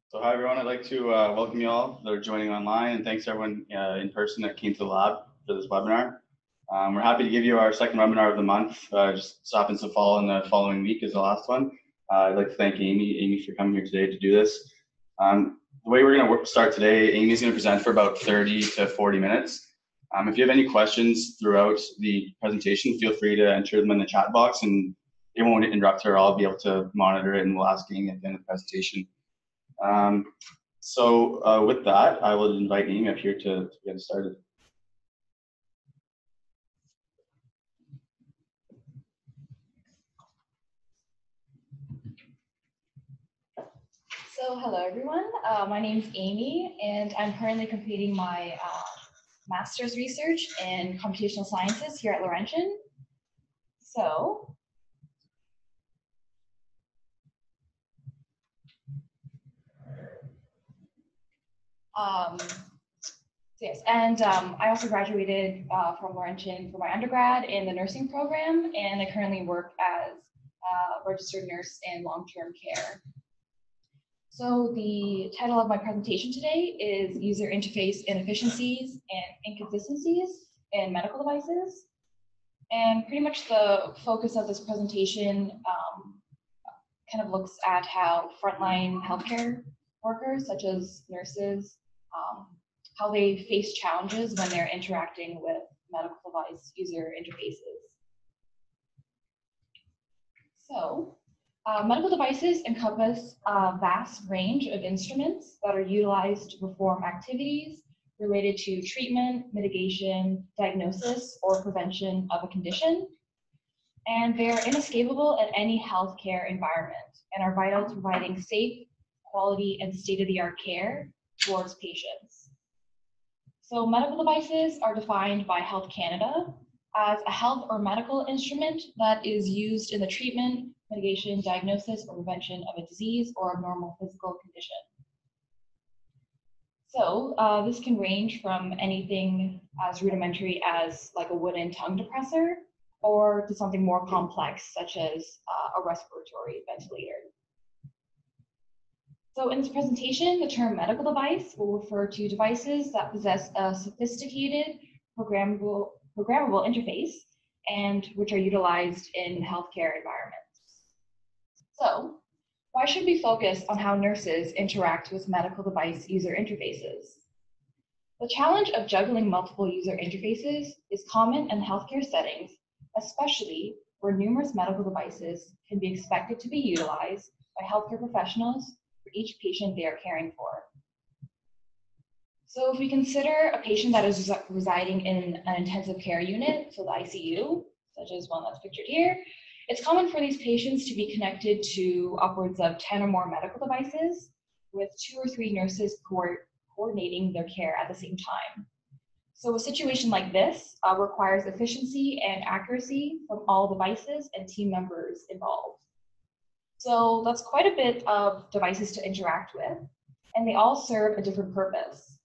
So hi everyone, I'd like to welcome you all that are joining online, and thanks to everyone in person that came to the lab for this webinar. We're happy to give you our second webinar of the month. Just so happens to fall in the following week as the last one. I'd like to thank Amy for coming here today to do this. The way we're going to start today, Amy's going to present for about 30 to 40 minutes. If you have any questions throughout the presentation, feel free to enter them in the chat box, and it won't interrupt her. I'll be able to monitor it, and we'll ask Amy at the end of the presentation. With that, I will invite Amy up here to get started. So hello everyone, my name is Amy and I'm currently completing my master's research in Computational Sciences here at Laurentian. Yes, and I also graduated from Laurentian for my undergrad in the nursing program, and I currently work as a registered nurse in long-term care. So the title of my presentation today is User Interface Inefficiencies and Inconsistencies in Medical Devices. And pretty much the focus of this presentation kind of looks at how frontline healthcare workers, such as nurses, how they face challenges when they're interacting with medical device user interfaces. So, medical devices encompass a vast range of instruments that are utilized to perform activities related to treatment, mitigation, diagnosis, or prevention of a condition. And they're inescapable at any healthcare environment and are vital to providing safe, quality, and state-of-the-art care towards patients. So medical devices are defined by Health Canada as a health or medical instrument that is used in the treatment, mitigation, diagnosis, or prevention of a disease or abnormal physical condition. So this can range from anything as rudimentary as like a wooden tongue depressor or to something more complex such as a respiratory ventilator. So in this presentation, the term medical device will refer to devices that possess a sophisticated programmable interface and which are utilized in healthcare environments. So why should we focus on how nurses interact with medical device user interfaces? The challenge of juggling multiple user interfaces is common in healthcare settings, especially where numerous medical devices can be expected to be utilized by healthcare professionals for each patient they are caring for. So if we consider a patient that is residing in an intensive care unit, so the ICU, such as one that's pictured here, it's common for these patients to be connected to upwards of 10 or more medical devices with 2 or 3 nurses coordinating their care at the same time. So a situation like this requires efficiency and accuracy from all devices and team members involved. So that's quite a bit of devices to interact with, and they all serve a different purpose.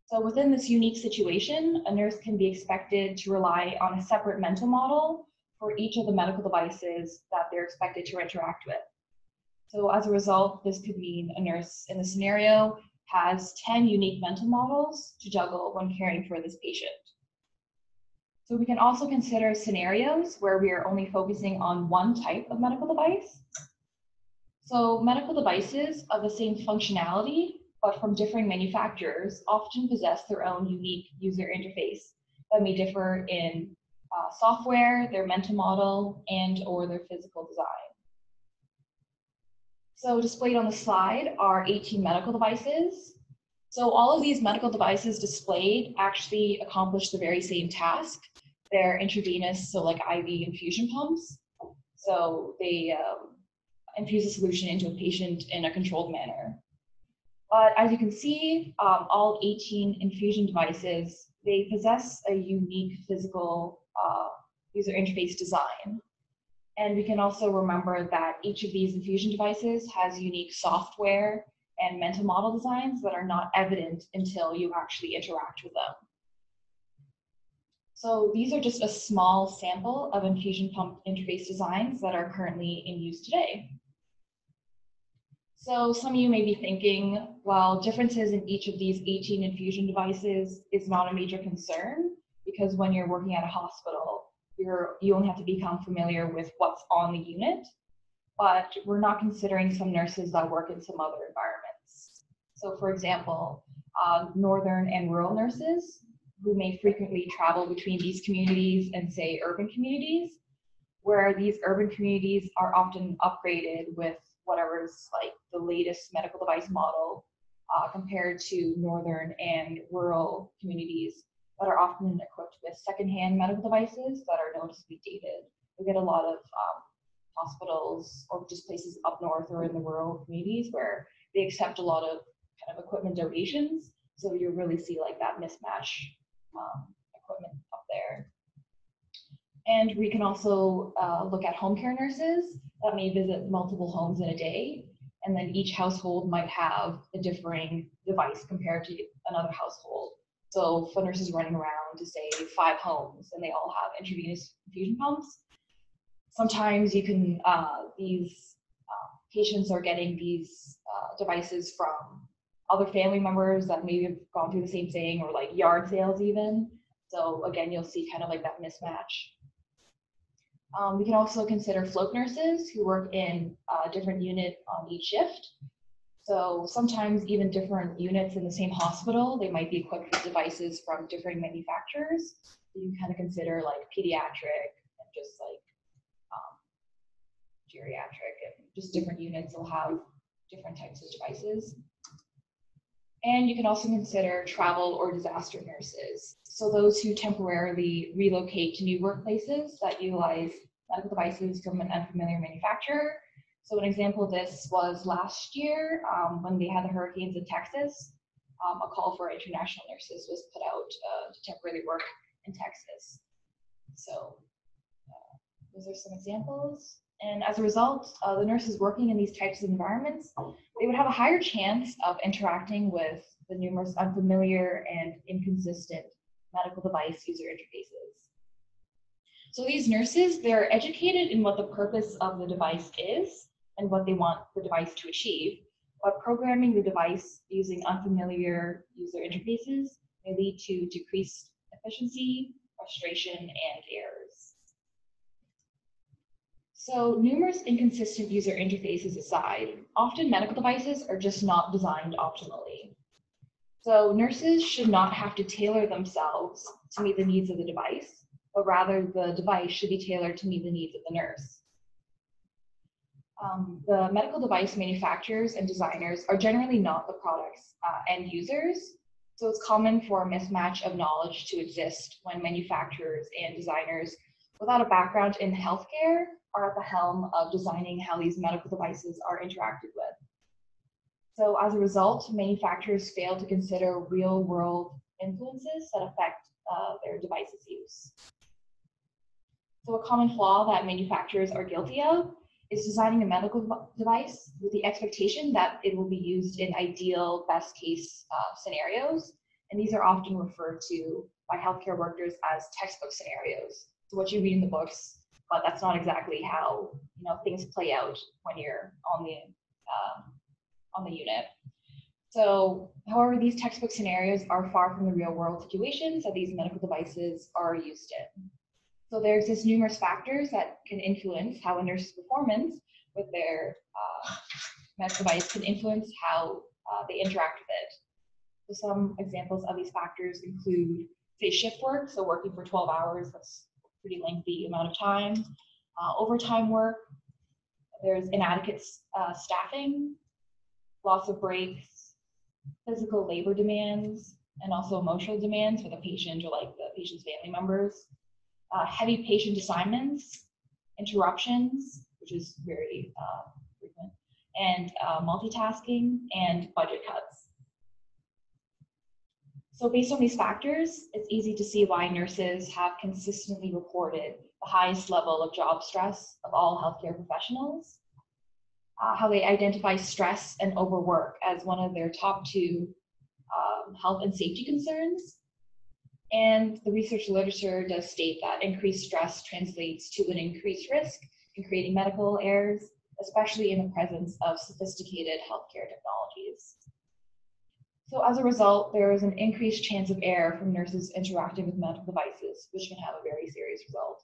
So within this unique situation, a nurse can be expected to rely on a separate mental model for each of the medical devices that they're expected to interact with. So as a result, this could mean a nurse in the scenario has 10 unique mental models to juggle when caring for this patient. So we can also consider scenarios where we are only focusing on one type of medical device. So medical devices of the same functionality, but from differing manufacturers, often possess their own unique user interface that may differ in software, their mental model, and or their physical design. So displayed on the slide are 18 medical devices. So all of these medical devices displayed actually accomplish the very same task. They're intravenous, so like IV infusion pumps. So they infuse a solution into a patient in a controlled manner. But as you can see, all 18 infusion devices, they possess a unique physical user interface design. And we can also remember that each of these infusion devices has unique software and mental model designs that are not evident until you actually interact with them. So these are just a small sample of infusion pump interface designs that are currently in use today. So some of you may be thinking, well, differences in each of these 18 infusion devices is not a major concern because when you're working at a hospital, you only have to become familiar with what's on the unit, but we're not considering some nurses that work in some other environments. So for example, northern and rural nurses who may frequently travel between these communities and say urban communities, where these urban communities are often upgraded with whatever's like the latest medical device model compared to northern and rural communities that are often equipped with secondhand medical devices that are noticeably dated. We get a lot of hospitals or just places up north or in the rural communities where they accept a lot of kind of equipment donations. So you really see like that mismatch equipment up there. And we can also look at home care nurses that may visit multiple homes in a day. And then each household might have a differing device compared to another household. So if a nurse is running around to say 5 homes and they all have intravenous infusion pumps, sometimes you can, these patients are getting these devices from other family members that maybe have gone through the same thing, or like yard sales even. So again, you'll see kind of like that mismatch. We can also consider float nurses who work in a different unit on each shift. So sometimes even different units in the same hospital, they might be equipped with devices from different manufacturers. So you can kind of consider like pediatric and just like geriatric, and just different units will have different types of devices. And you can also consider travel or disaster nurses. So those who temporarily relocate to new workplaces that utilize medical devices from an unfamiliar manufacturer. So an example of this was last year when they had the hurricanes in Texas, a call for international nurses was put out to temporarily work in Texas. So those are some examples. And as a result, the nurses working in these types of environments, they would have a higher chance of interacting with the numerous unfamiliar and inconsistent medical device user interfaces. So these nurses, they're educated in what the purpose of the device is and what they want the device to achieve, but programming the device using unfamiliar user interfaces may lead to decreased efficiency, frustration, and errors. So numerous inconsistent user interfaces aside, often medical devices are just not designed optimally. So nurses should not have to tailor themselves to meet the needs of the device, but rather the device should be tailored to meet the needs of the nurse. The medical device manufacturers and designers are generally not the product's end users, so it's common for a mismatch of knowledge to exist when manufacturers and designers without a background in healthcare are at the helm of designing how these medical devices are interacted with. So as a result, manufacturers fail to consider real-world influences that affect their device's use. So a common flaw that manufacturers are guilty of is designing a medical device with the expectation that it will be used in ideal, best-case scenarios, and these are often referred to by healthcare workers as textbook scenarios. So what you read in the books, but that's not exactly how things play out when you're on the unit. So, however, these textbook scenarios are far from the real-world situations that these medical devices are used in. So there exist numerous factors that can influence how a nurse's performance with their medical device can influence how they interact with it. So some examples of these factors include, say, shift work, so working for 12 hours, that's a pretty lengthy amount of time. Overtime work, there's inadequate staffing, loss of breaks, physical labor demands, and also emotional demands for the patient or like the patient's family members. Heavy patient assignments, interruptions, which is very frequent, and multitasking, and budget cuts. So based on these factors, it's easy to see why nurses have consistently reported the highest level of job stress of all healthcare professionals, how they identify stress and overwork as one of their top 2 health and safety concerns. And the research literature does state that increased stress translates to an increased risk in creating medical errors, especially in the presence of sophisticated healthcare technologies. So as a result, there is an increased chance of error from nurses interacting with medical devices, which can have a very serious result.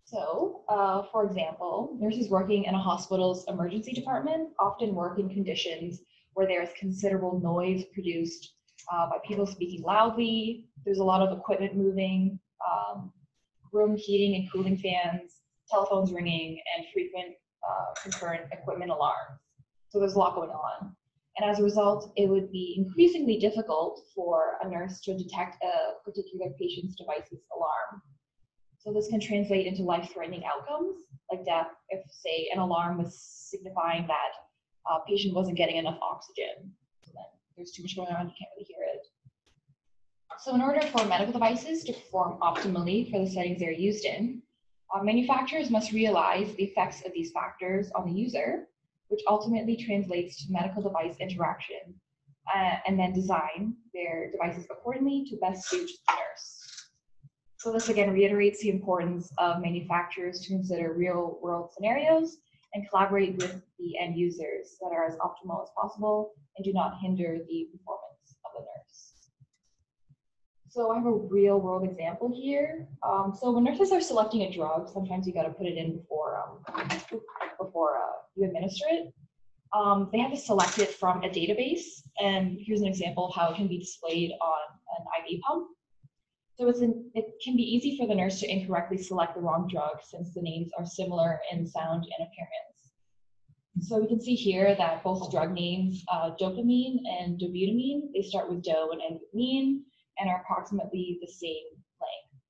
So, for example, nurses working in a hospital's emergency department often work in conditions where there is considerable noise produced by people speaking loudly. There's a lot of equipment moving, room heating and cooling fans, telephones ringing, and frequent concurrent equipment alarms. So there's a lot going on. And as a result, it would be increasingly difficult for a nurse to detect a particular patient's device's alarm. So this can translate into life-threatening outcomes, like death, if, say, an alarm was signifying that a patient wasn't getting enough oxygen. So then there's too much going on, you can't really hear it. So in order for medical devices to perform optimally for the settings they're used in, manufacturers must realize the effects of these factors on the user, which ultimately translates to medical device interaction, and then design their devices accordingly to best suit the nurse. So this again reiterates the importance of manufacturers to consider real-world scenarios and collaborate with the end users that are as optimal as possible and do not hinder the performance of the nurse. So I have a real-world example here. So when nurses are selecting a drug, sometimes you got to put it in before you administer it. They have to select it from a database, and here's an example of how it can be displayed on an IV pump. So it can be easy for the nurse to incorrectly select the wrong drug since the names are similar in sound and appearance. So we can see here that both drug names, dopamine and dobutamine, they start with do and end with mine and are approximately the same length.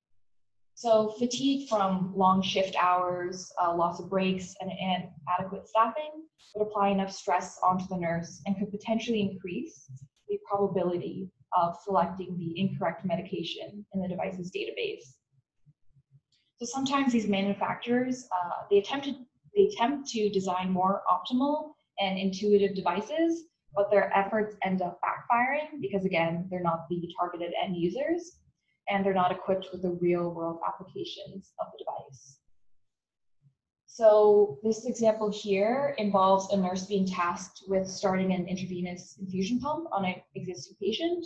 So fatigue from long shift hours, loss of breaks, and inadequate staffing would apply enough stress onto the nurse and could potentially increase the probability of selecting the incorrect medication in the device's database. So sometimes these manufacturers, they attempt to design more optimal and intuitive devices, but their efforts end up backfiring because, again, they're not the targeted end users and they're not equipped with the real-world applications of the device. So this example here involves a nurse being tasked with starting an intravenous infusion pump on an existing patient.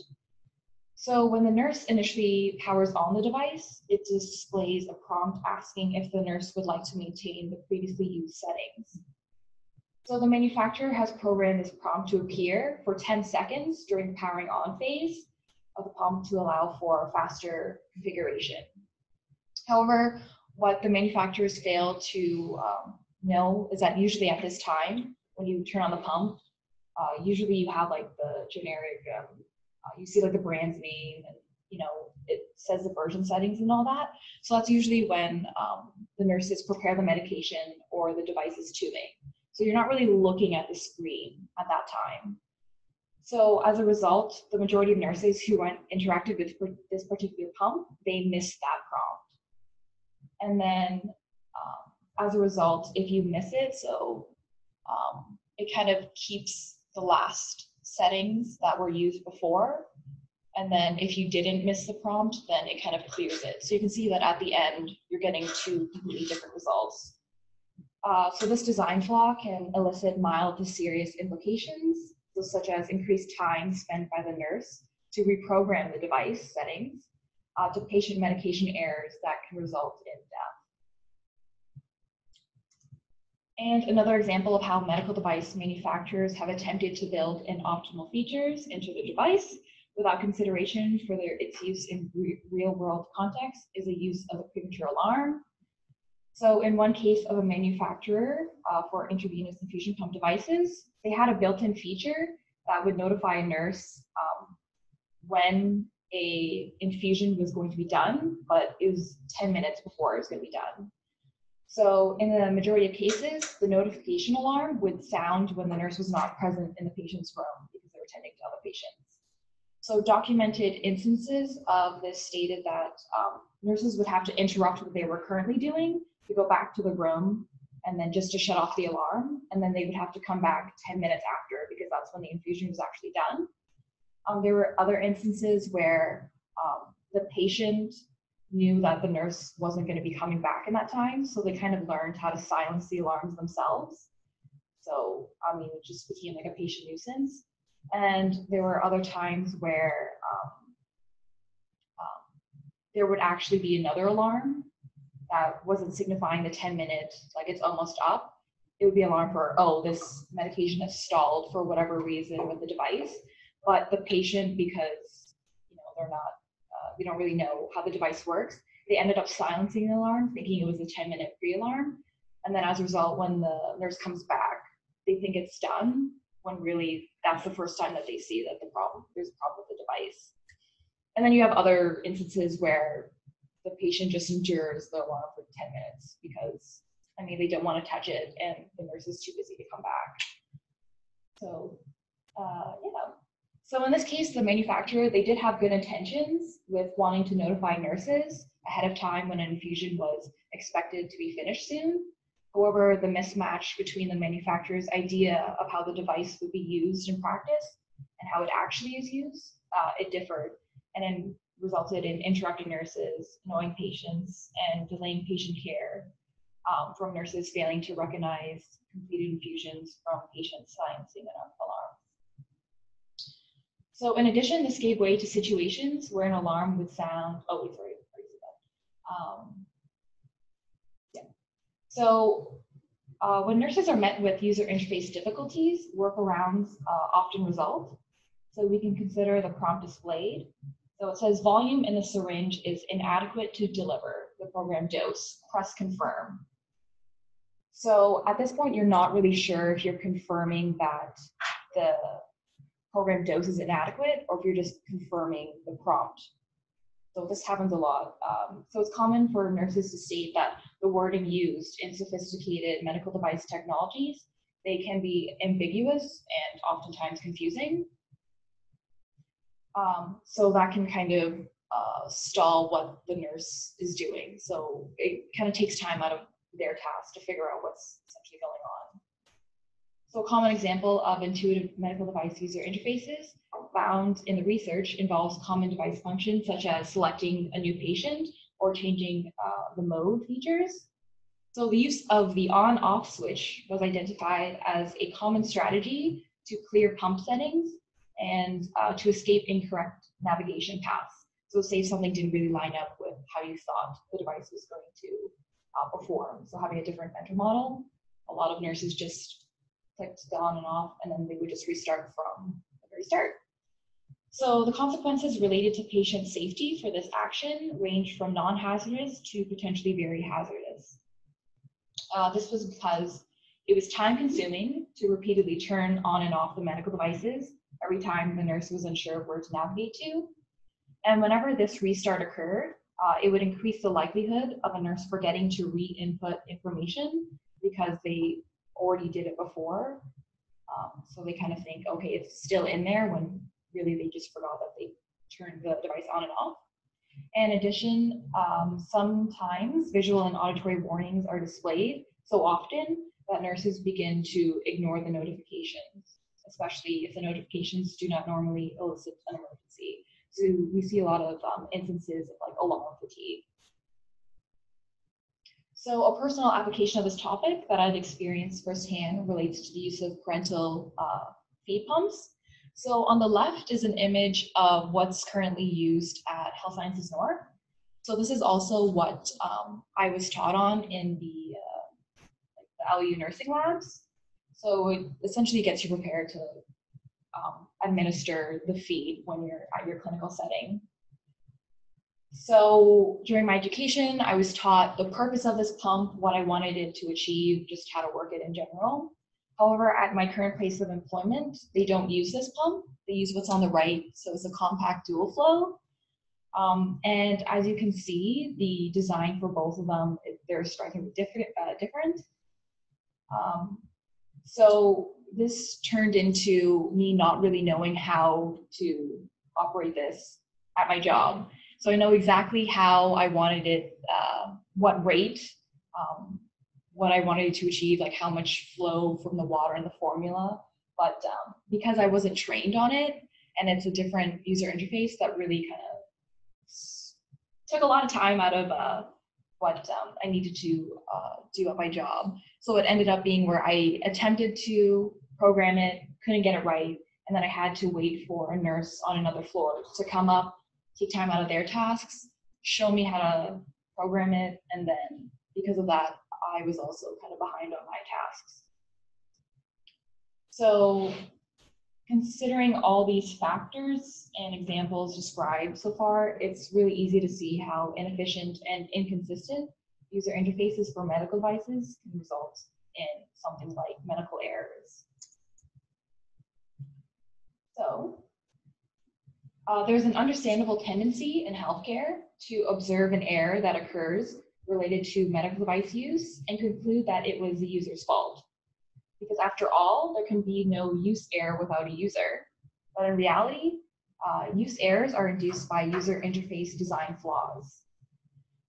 So when the nurse initially powers on the device, it displays a prompt asking if the nurse would like to maintain the previously used settings. So the manufacturer has programmed this prompt to appear for 10 seconds during the powering on phase of the pump to allow for faster configuration. However, what the manufacturers fail to know is that usually at this time, when you turn on the pump, usually you have like the generic, you see like the brand's name and it says the version settings and all that. So that's usually when the nurses prepare the medication or the device is tubing. So you're not really looking at the screen at that time. So as a result, the majority of nurses who interacted with this particular pump, they missed that prompt. And then as a result, if you miss it, so it kind of keeps the last settings that were used before. And then if you didn't miss the prompt, then it kind of clears it. So you can see that at the end, you're getting two completely different results. So this design flaw can elicit mild to serious implications, so such as increased time spent by the nurse to reprogram the device settings, to patient medication errors that can result in death. And another example of how medical device manufacturers have attempted to build in optimal features into the device without consideration for its use in real-world context is the use of a premature alarm. So in one case of a manufacturer for intravenous infusion pump devices, they had a built-in feature that would notify a nurse when a infusion was going to be done, but it was 10 minutes before it was going to be done. So in the majority of cases, the notification alarm would sound when the nurse was not present in the patient's room because they were tending to other patients. So documented instances of this stated that nurses would have to interrupt what they were currently doing to go back to the room and then just to shut off the alarm, and then they would have to come back 10 minutes after because that's when the infusion was actually done. There were other instances where the patient knew that the nurse wasn't going to be coming back in that time, so they kind of learned how to silence the alarms themselves. So, I mean, it just became like a patient nuisance. And there were other times where there would actually be another alarm that wasn't signifying the 10-minute, like it's almost up. It would be an alarm for, oh, this medication has stalled for whatever reason with the device. But the patient, because they're not, they don't really know how the device works, they ended up silencing the alarm, thinking it was a 10-minute pre-alarm. And then as a result, when the nurse comes back, they think it's done, when really that's the first time that they see that there's a problem with the device. And then you have other instances where the patient just endures the alarm for 10 minutes because, I mean, they don't want to touch it and the nurse is too busy to come back. So, yeah. So in this case, the manufacturer, they did have good intentions with wanting to notify nurses ahead of time when an infusion was expected to be finished soon. However, the mismatch between the manufacturer's idea of how the device would be used in practice and how it actually is used, it differed, and then resulted in interrupting nurses, annoying patients, and delaying patient care from nurses failing to recognize completed infusions from patients silencing an alarm. So in addition, this gave way to situations where an alarm would sound, So when nurses are met with user interface difficulties, workarounds often result. So we can consider the prompt displayed. So it says volume in the syringe is inadequate to deliver the programmed dose. Press confirm. So at this point, you're not really sure if you're confirming that the programmed dose is inadequate or if you're just confirming the prompt. So this happens a lot. So it's common for nurses to state that the wording used in sophisticated medical device technologies, they can be ambiguous and oftentimes confusing. So that can kind of stall what the nurse is doing. So it kind of takes time out of their task to figure out what's essentially going on. So a common example of intuitive medical device user interfaces found in the research involves common device functions such as selecting a new patient or changing the mode features. So the use of the on-off switch was identified as a common strategy to clear pump settings and to escape incorrect navigation paths. So say something didn't really line up with how you thought the device was going to perform. So having a different mental model, a lot of nurses just clicked the on and off, and then they would just restart from the very start. So the consequences related to patient safety for this action range from non-hazardous to potentially very hazardous. This was because it was time-consuming to repeatedly turn on and off the medical devices every time the nurse was unsure of where to navigate to. And whenever this restart occurred, it would increase the likelihood of a nurse forgetting to re-input information because they already did it before. So they kind of think, okay, it's still in there, when really they just forgot that they turned the device on and off. In addition, sometimes visual and auditory warnings are displayed so often that nurses begin to ignore the notifications, especially if the notifications do not normally elicit an emergency. So we see a lot of instances of like alarm fatigue. So a personal application of this topic that I've experienced firsthand relates to the use of parental feed pumps. So on the left is an image of what's currently used at Health Sciences North. So this is also what I was taught on in the LU nursing labs. So it essentially gets you prepared to administer the feed when you're at your clinical setting. So during my education, I was taught the purpose of this pump, what I wanted it to achieve, just how to work it in general. However, at my current place of employment, they don't use this pump. They use what's on the right. So it's a compact dual flow. And as you can see, the design for both of them, they're strikingly different. So this turned into me not really knowing how to operate this at my job. So I know exactly how I wanted it, what rate, what I wanted it to achieve, like how much flow from the water in the formula. But because I wasn't trained on it, and it's a different user interface, that really kind of took a lot of time out of what I needed to do at my job. So it ended up being where I attempted to program it, couldn't get it right, and then I had to wait for a nurse on another floor to come up, take time out of their tasks, show me how to program it, and then because of that, I was also kind of behind on my tasks. So considering all these factors and examples described so far, it's really easy to see how inefficient and inconsistent user interfaces for medical devices can result in something like medical errors. So there's an understandable tendency in healthcare to observe an error that occurs related to medical device use and conclude that it was the user's fault. Because after all, there can be no use error without a user. But in reality, use errors are induced by user interface design flaws.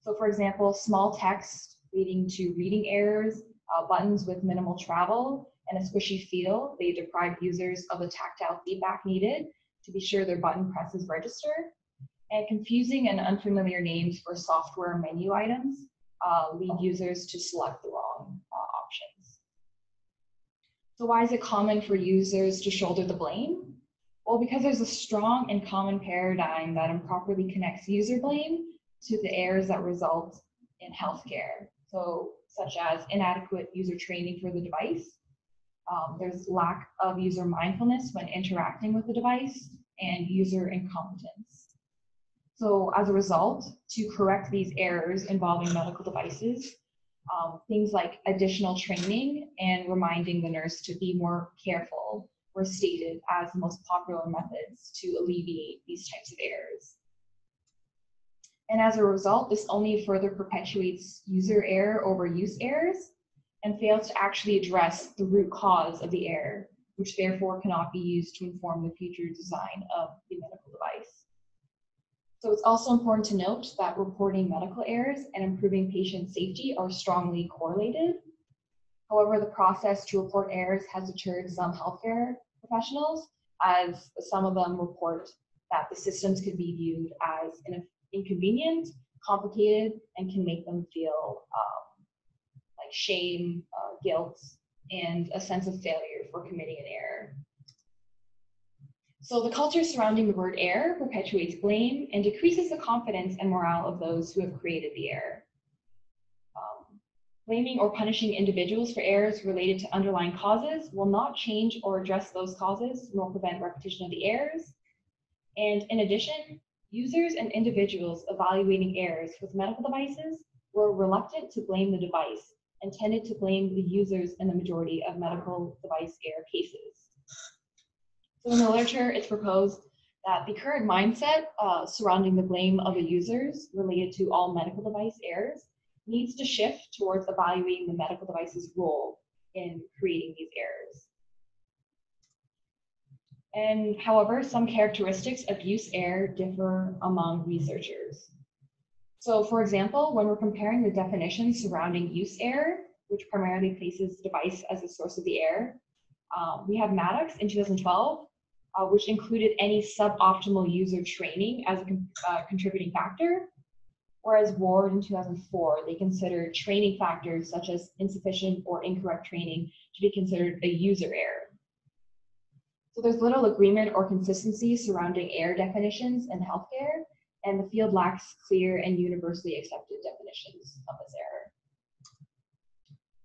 So for example, small text leading to reading errors, buttons with minimal travel, and a squishy feel, they deprive users of the tactile feedback needed to be sure their button presses register. And confusing and unfamiliar names for software menu items lead users to select the wrong options. So why is it common for users to shoulder the blame? Well, because there's a strong and common paradigm that improperly connects user blame to the errors that result in healthcare. So such as inadequate user training for the device. There's lack of user mindfulness when interacting with the device and user incompetence. So as a result, to correct these errors involving medical devices, things like additional training and reminding the nurse to be more careful were stated as the most popular methods to alleviate these types of errors. And as a result, this only further perpetuates user error over use errors and fails to actually address the root cause of the error, which therefore cannot be used to inform the future design of the medical device. So it's also important to note that reporting medical errors and improving patient safety are strongly correlated. However, the process to report errors has deterred some healthcare professionals, as some of them report that the systems could be viewed as inconvenient, complicated, and can make them feel like shame, guilt, and a sense of failure for committing an error. So the culture surrounding the word error perpetuates blame and decreases the confidence and morale of those who have created the error. Blaming or punishing individuals for errors related to underlying causes will not change or address those causes, nor prevent repetition of the errors. And in addition, users and individuals evaluating errors with medical devices were reluctant to blame the device and tended to blame the users in the majority of medical device error cases. So in the literature, it's proposed that the current mindset surrounding the blame of the users related to all medical device errors needs to shift towards evaluating the medical device's role in creating these errors. And however, some characteristics of use error differ among researchers. So for example, when we're comparing the definitions surrounding use error, which primarily places the device as the source of the error, we have Maddox in 2012, which included any suboptimal user training as a contributing factor, whereas Ward in 2004, they considered training factors such as insufficient or incorrect training to be considered a user error. So there's little agreement or consistency surrounding error definitions in healthcare, and the field lacks clear and universally accepted definitions of this error.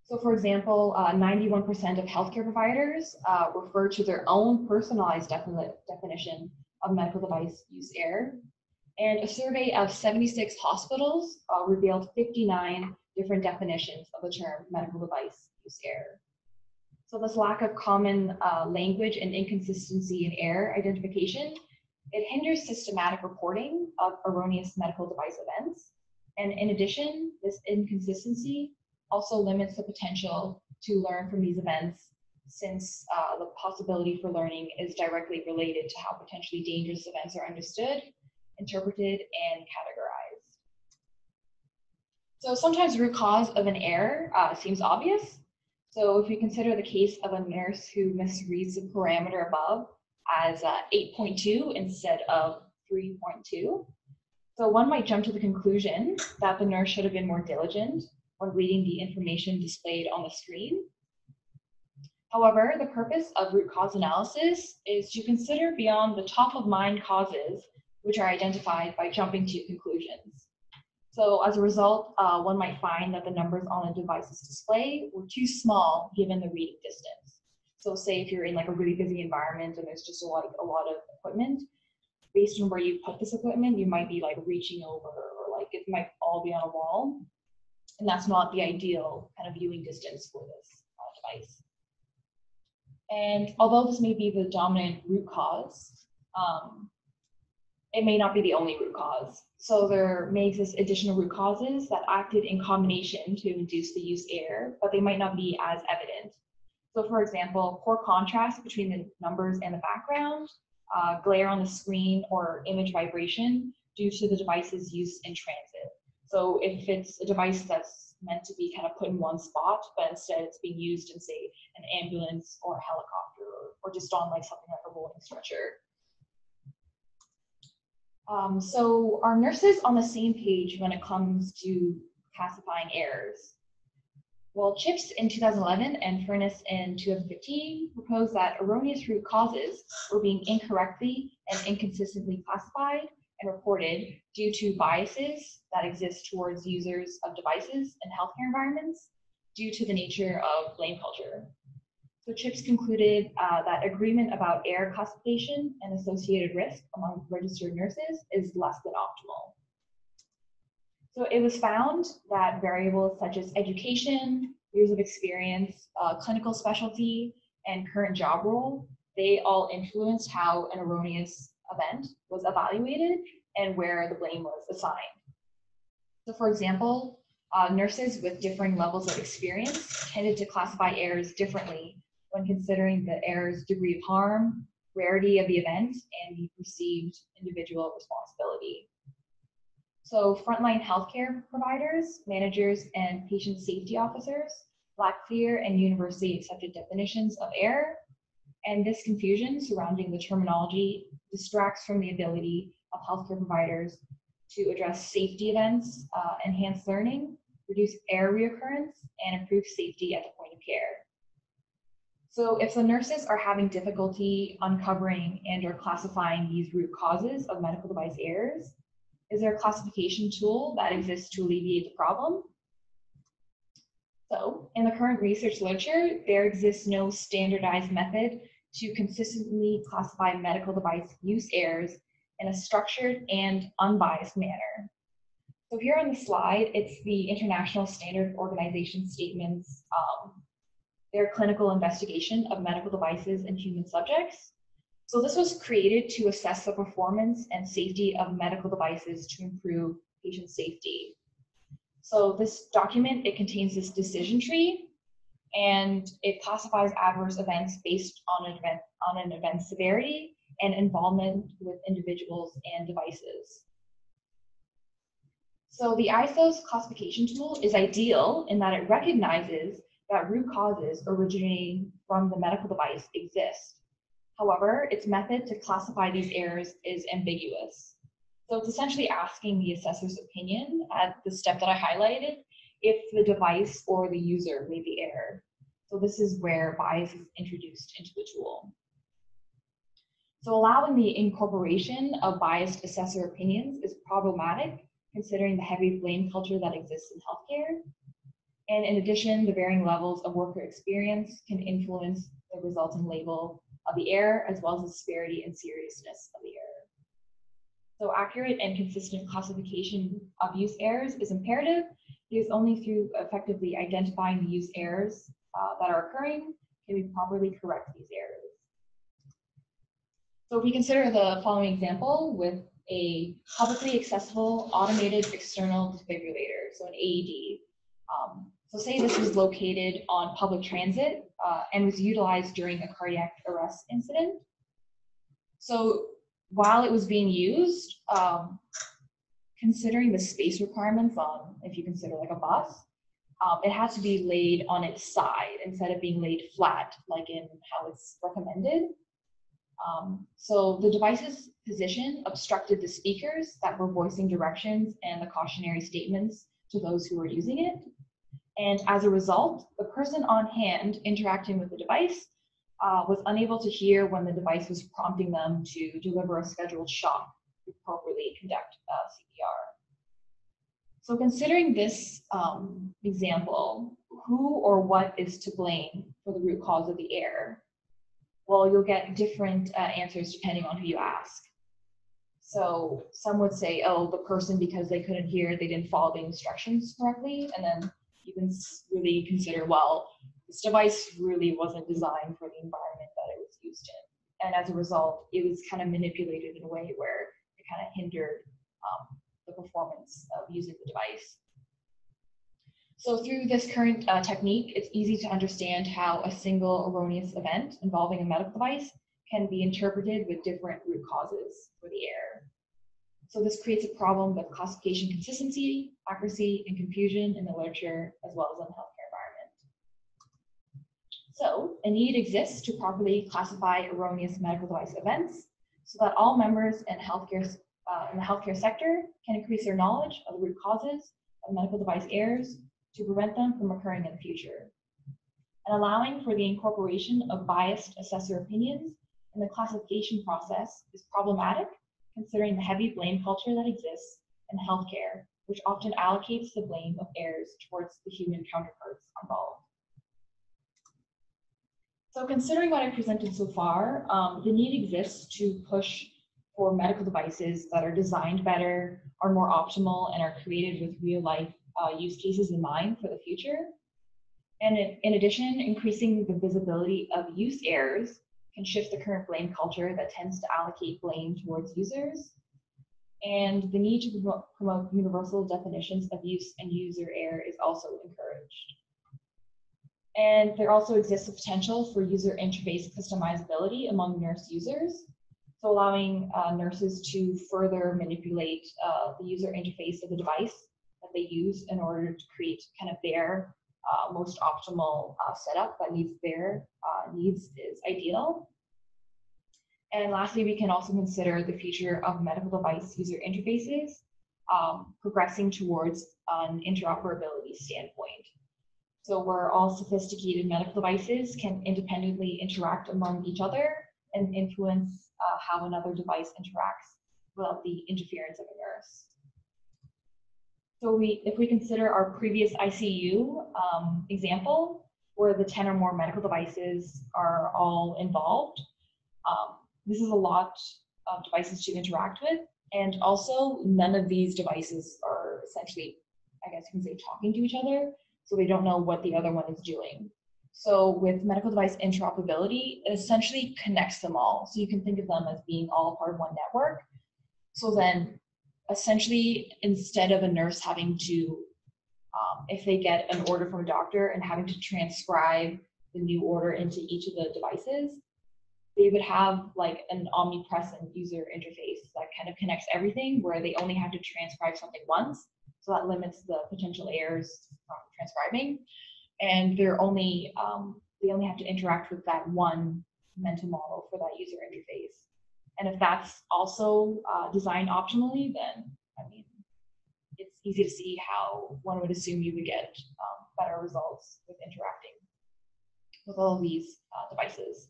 So for example, 91% of healthcare providers refer to their own personalized definition of medical device use error. And a survey of 76 hospitals revealed 59 different definitions of the term medical device use error. So this lack of common language and inconsistency in error identification, it hinders systematic reporting of erroneous medical device events. And in addition, this inconsistency also limits the potential to learn from these events, since the possibility for learning is directly related to how potentially dangerous events are understood, interpreted, and categorized. So sometimes the root cause of an error seems obvious. So if we consider the case of a nurse who misreads the parameter above as 8.2 instead of 3.2, So one might jump to the conclusion that the nurse should have been more diligent when reading the information displayed on the screen. However, the purpose of root cause analysis is to consider beyond the top of mind causes which are identified by jumping to conclusions. So as a result, one might find that the numbers on the device's display were too small given the reading distance. So say if you're in like a really busy environment and there's just a lot of equipment, based on where you put this equipment, you might be like reaching over, or like it might all be on a wall. And that's not the ideal kind of viewing distance for this device. And although this may be the dominant root cause, it may not be the only root cause. So there may exist additional root causes that acted in combination to induce the use error, but they might not be as evident. So for example, poor contrast between the numbers and the background, glare on the screen, or image vibration due to the device's use in transit. So if it's a device that's meant to be kind of put in one spot, but instead it's being used in, say, an ambulance or a helicopter, or just on like something like a rolling stretcher. So are nurses on the same page when it comes to classifying errors? Well, Chips in 2011 and Furness in 2015 proposed that erroneous root causes were being incorrectly and inconsistently classified and reported due to biases that exist towards users of devices in healthcare environments due to the nature of blame culture. So Chips concluded that agreement about error classification and associated risk among registered nurses is less than optimal. So it was found that variables such as education, years of experience, clinical specialty, and current job role, they all influenced how an erroneous event was evaluated and where the blame was assigned. So for example, nurses with differing levels of experience tended to classify errors differently when considering the error's degree of harm, rarity of the event, and the perceived individual responsibility. So frontline healthcare providers, managers, and patient safety officers lack clear and universally accepted definitions of error, and this confusion surrounding the terminology distracts from the ability of healthcare providers to address safety events, enhance learning, reduce error reoccurrence, and improve safety at the point of care. So if the nurses are having difficulty uncovering and or classifying these root causes of medical device errors, is there a classification tool that exists to alleviate the problem? So in the current research literature, there exists no standardized method to consistently classify medical device use errors in a structured and unbiased manner. So here on the slide, it's the International Standard Organization statements, their clinical investigation of medical devices in human subjects. So this was created to assess the performance and safety of medical devices to improve patient safety. So this document, it contains this decision tree, and it classifies adverse events based on an event severity and involvement with individuals and devices. So the ISO's classification tool is ideal in that it recognizes that root causes originating from the medical device exist. However, its method to classify these errors is ambiguous. So it's essentially asking the assessor's opinion at the step that I highlighted if the device or the user made the error. So this is where bias is introduced into the tool. So allowing the incorporation of biased assessor opinions is problematic considering the heavy blame culture that exists in healthcare. And in addition, the varying levels of worker experience can influence the resulting label of the error, as well as the severity and seriousness of the error. So accurate and consistent classification of use errors is imperative because only through effectively identifying the use errors that are occurring can we properly correct these errors. So if we consider the following example with a publicly accessible automated external defibrillator, so an AED. So say this was located on public transit and was utilized during a cardiac arrest incident. So while it was being used, considering the space requirements on, if you consider like a bus, it had to be laid on its side instead of being laid flat, like in how it's recommended. So the device's position obstructed the speakers that were voicing directions and the cautionary statements to those who were using it. And as a result, the person on hand interacting with the device was unable to hear when the device was prompting them to deliver a scheduled shot to appropriately conduct CPR. So considering this example, who or what is to blame for the root cause of the error? Well, you'll get different answers depending on who you ask. So some would say, oh, the person, because they couldn't hear, they didn't follow the instructions correctly. And then you can really consider, well, this device really wasn't designed for the environment that it was used in. And as a result, it was kind of manipulated in a way where it kind of hindered the performance of using the device. So through this current technique, it's easy to understand how a single erroneous event involving a medical device can be interpreted with different root causes for the error. So this creates a problem with classification consistency, accuracy, and confusion in the literature, as well as in the healthcare environment. So a need exists to properly classify erroneous medical device events so that all members in the healthcare sector can increase their knowledge of the root causes of medical device errors to prevent them from occurring in the future. And allowing for the incorporation of biased assessor opinions in the classification process is problematic, considering the heavy blame culture that exists in healthcare, which often allocates the blame of errors towards the human counterparts involved. So considering what I presented so far, the need exists to push for medical devices that are designed better, are more optimal, and are created with real-life use cases in mind for the future. And in addition, increasing the visibility of use errors can shift the current blame culture that tends to allocate blame towards users. And the need to promote universal definitions of use and user error is also encouraged. And there also exists a potential for user interface customizability among nurse users, so allowing nurses to further manipulate the user interface of the device that they use in order to create kind of their most optimal setup that meets their needs is ideal. And lastly, we can also consider the future of medical device user interfaces progressing towards an interoperability standpoint. So where all sophisticated medical devices can independently interact among each other and influence how another device interacts without the interference of a nurse. So if we consider our previous ICU example, where the 10 or more medical devices are all involved, this is a lot of devices to interact with, and also none of these devices are essentially, I guess you can say, talking to each other, so they don't know what the other one is doing. So with medical device interoperability, it essentially connects them all. So you can think of them as being all part of one network. So then essentially, instead of a nurse having to, if they get an order from a doctor and having to transcribe the new order into each of the devices, they would have like an omnipresent user interface that kind of connects everything, where they only have to transcribe something once. So that limits the potential errors from transcribing. And they only have to interact with that one mental model for that user interface. And if that's also designed optimally, then I mean, it's easy to see how one would assume you would get better results with interacting with all of these devices.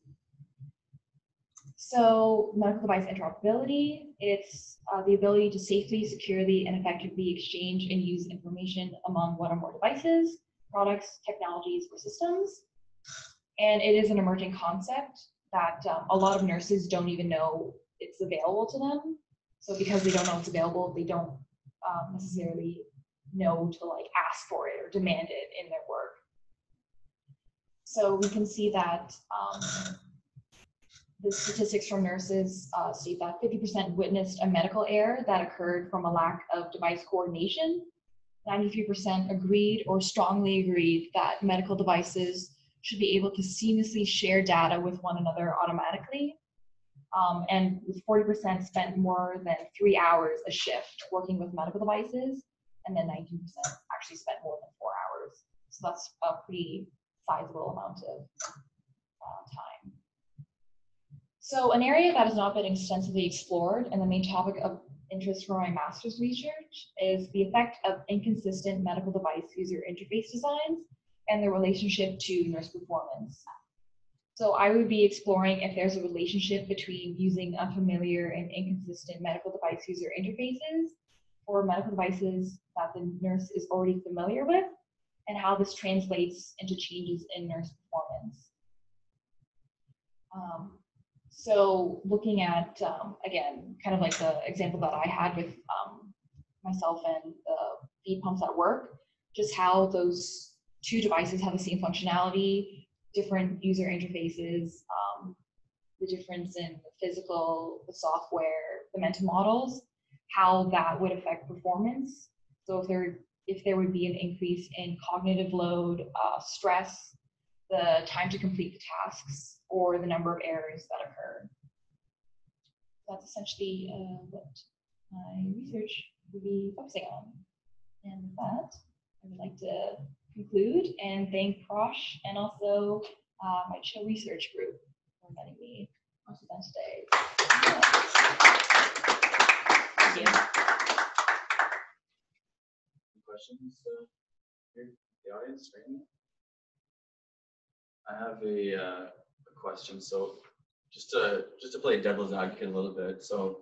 So medical device interoperability, it's the ability to safely, securely, and effectively exchange and use information among one or more devices, products, technologies, or systems. And it is an emerging concept that a lot of nurses don't even know it's available to them. So because they don't know it's available, they don't necessarily know to like ask for it or demand it in their work. So we can see that the statistics from nurses state that 50% witnessed a medical error that occurred from a lack of device coordination. 93% agreed or strongly agreed that medical devices should be able to seamlessly share data with one another automatically. And with 40% spent more than 3 hours a shift working with medical devices, and then 19% actually spent more than 4 hours. So that's a pretty sizable amount of time. So an area that has not been extensively explored and the main topic of interest for my master's research is the effect of inconsistent medical device user interface designs and their relationship to nurse performance. So I would be exploring if there's a relationship between using unfamiliar and inconsistent medical device user interfaces for medical devices that the nurse is already familiar with, and how this translates into changes in nurse performance. So looking at, again, kind of like the example that I had with myself and the feed pumps at work, just how those two devices have the same functionality, different user interfaces, the difference in the physical, the software, the mental models, how that would affect performance. So if there would be an increase in cognitive load, stress, the time to complete the tasks, or the number of errors that occur. That's essentially what my research will be focusing on. And with that, I would like to conclude and thank Prosh and also my CHILL research group for letting me present today. Thank you. Any questions here in the audience right now? I have a question. So just to play devil's advocate a little bit. So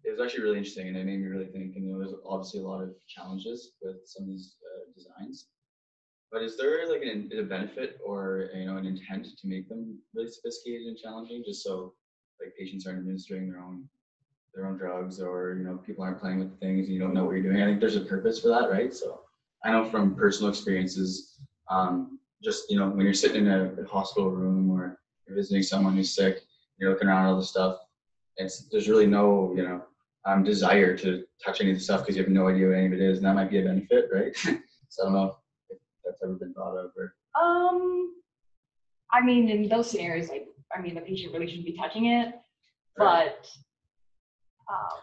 it was actually really interesting, and it made me really think. And there's obviously a lot of challenges with some of these designs. But is there like a benefit or an intent to make them really sophisticated and challenging, just so like patients aren't administering their own drugs, or people aren't playing with things and you don't know what you're doing? I think there's a purpose for that, right? So I know from personal experiences, just when you're sitting in a hospital room or you're visiting someone who's sick, you're looking around all the stuff. There's really no desire to touch any of the stuff because you have no idea what any of it is, and that might be a benefit, right? So I don't know if that's ever been thought of. Or I mean, in those scenarios, the patient really shouldn't be touching it, right.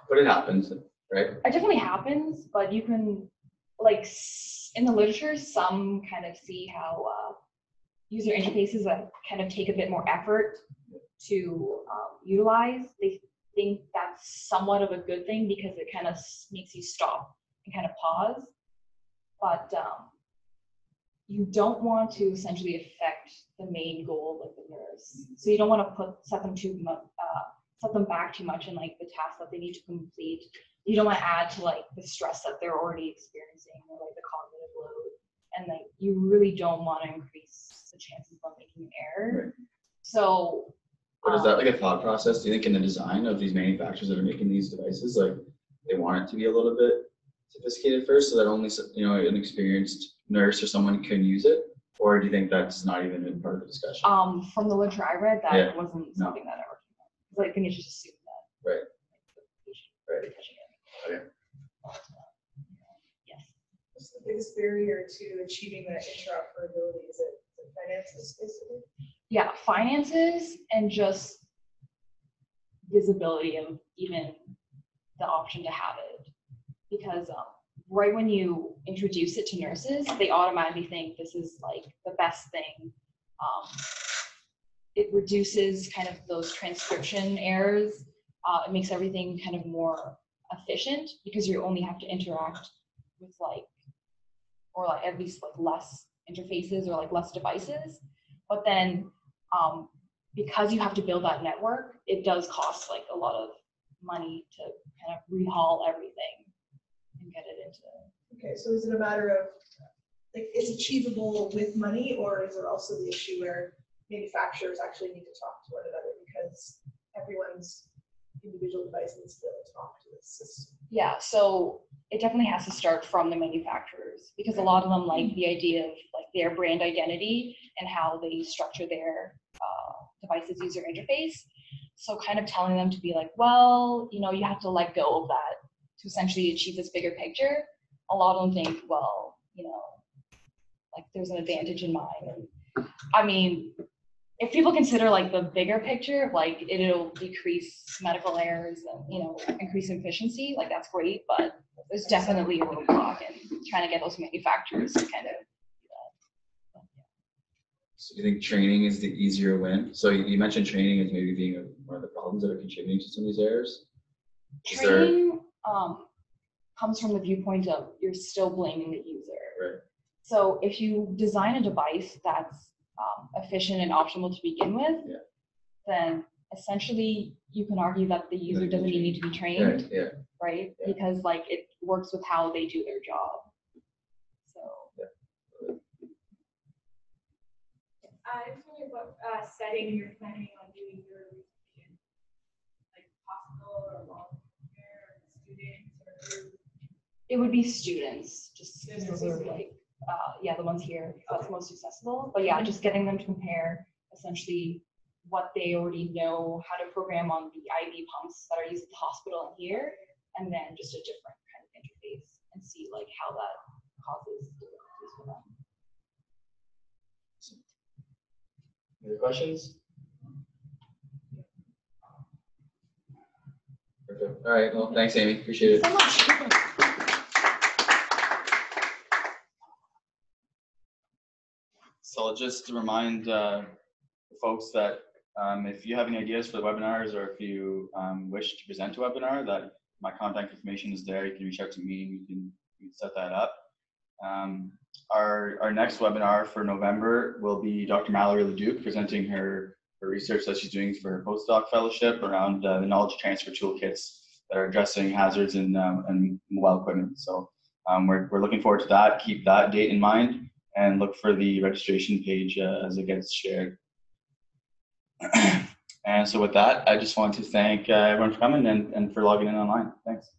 But it happens, right? It definitely happens, but you can in the literature, some kind of see how user interfaces that kind of take a bit more effort to utilize. They think that's somewhat of a good thing because it kind of makes you stop and kind of pause. But you don't want to essentially affect the main goal of the nurse. So you don't want to set them back too much in the tasks that they need to complete. You don't want to add to the stress that they're already experiencing, or the cognitive load, and you really don't want to increase the chances of making an error. Right. So, but is that a thought process? Do you think in the design of these manufacturers that are making these devices, they want it to be a little bit sophisticated first, so that only an experienced nurse or someone can use it? Or do you think that's not even in part of the discussion? From the literature I read, that wasn't something that I worked on. I think it's just assumed that. Right. Right. Okay. Yes. What's the biggest barrier to achieving that interoperability? Is it finances, basically? Yeah, finances and just visibility of even the option to have it. Because right when you introduce it to nurses, they automatically think this is the best thing. It reduces kind of those transcription errors. It makes everything kind of more efficient because you only have to interact with or at least less interfaces or less devices. But then because you have to build that network, it does cost a lot of money to kind of rehaul everything and get it into. Okay, so is it a matter of it's achievable with money, or is there also the issue where manufacturers actually need to talk to one another because everyone's individual device needs to be able to talk to this system? Yeah, so it definitely has to start from the manufacturers, because a lot of them like the idea of their brand identity and how they structure their device's user interface. So kind of telling them to be well, you have to let go of that to essentially achieve this bigger picture. A lot of them think, well, there's an advantage in mine. And I mean, if people consider the bigger picture, it'll decrease medical errors and increase efficiency, that's great, but there's definitely a roadblock in trying to get those manufacturers to kind of do that. So do you think training is the easier win? So you mentioned training as maybe being one of the problems that are contributing to some of these errors. Training comes from the viewpoint of you're still blaming the user. Right. So if you design a device that's efficient and optimal to begin with, then essentially you can argue that the user doesn't even need to be trained, right? Yeah. Because like it works with how they do their job. So. I was wondering what setting you're planning on doing your research in, like hospital or long-term care, or students, or It would be students, just because those are like, the ones here, it's most accessible. But yeah, just getting them to compare essentially what they already know, how to program on the IV pumps that are used at the hospital and here, and then just a different kind of interface and see like how that causes difficulties for them. Any other questions? Perfect. All right. Well, thanks, Amy. Appreciate it. Thank you so much. So just to remind folks that if you have any ideas for the webinars, or if you wish to present a webinar, that my contact information is there. You can reach out to me. We can set that up. Our next webinar for November will be Dr. Mallory Leduc presenting her research that she's doing for her postdoc fellowship around the knowledge transfer toolkits that are addressing hazards in mobile equipment. So we're looking forward to that. Keep that date in mind and look for the registration page as it gets shared. And so with that, I just want to thank everyone for coming and for logging in online. Thanks.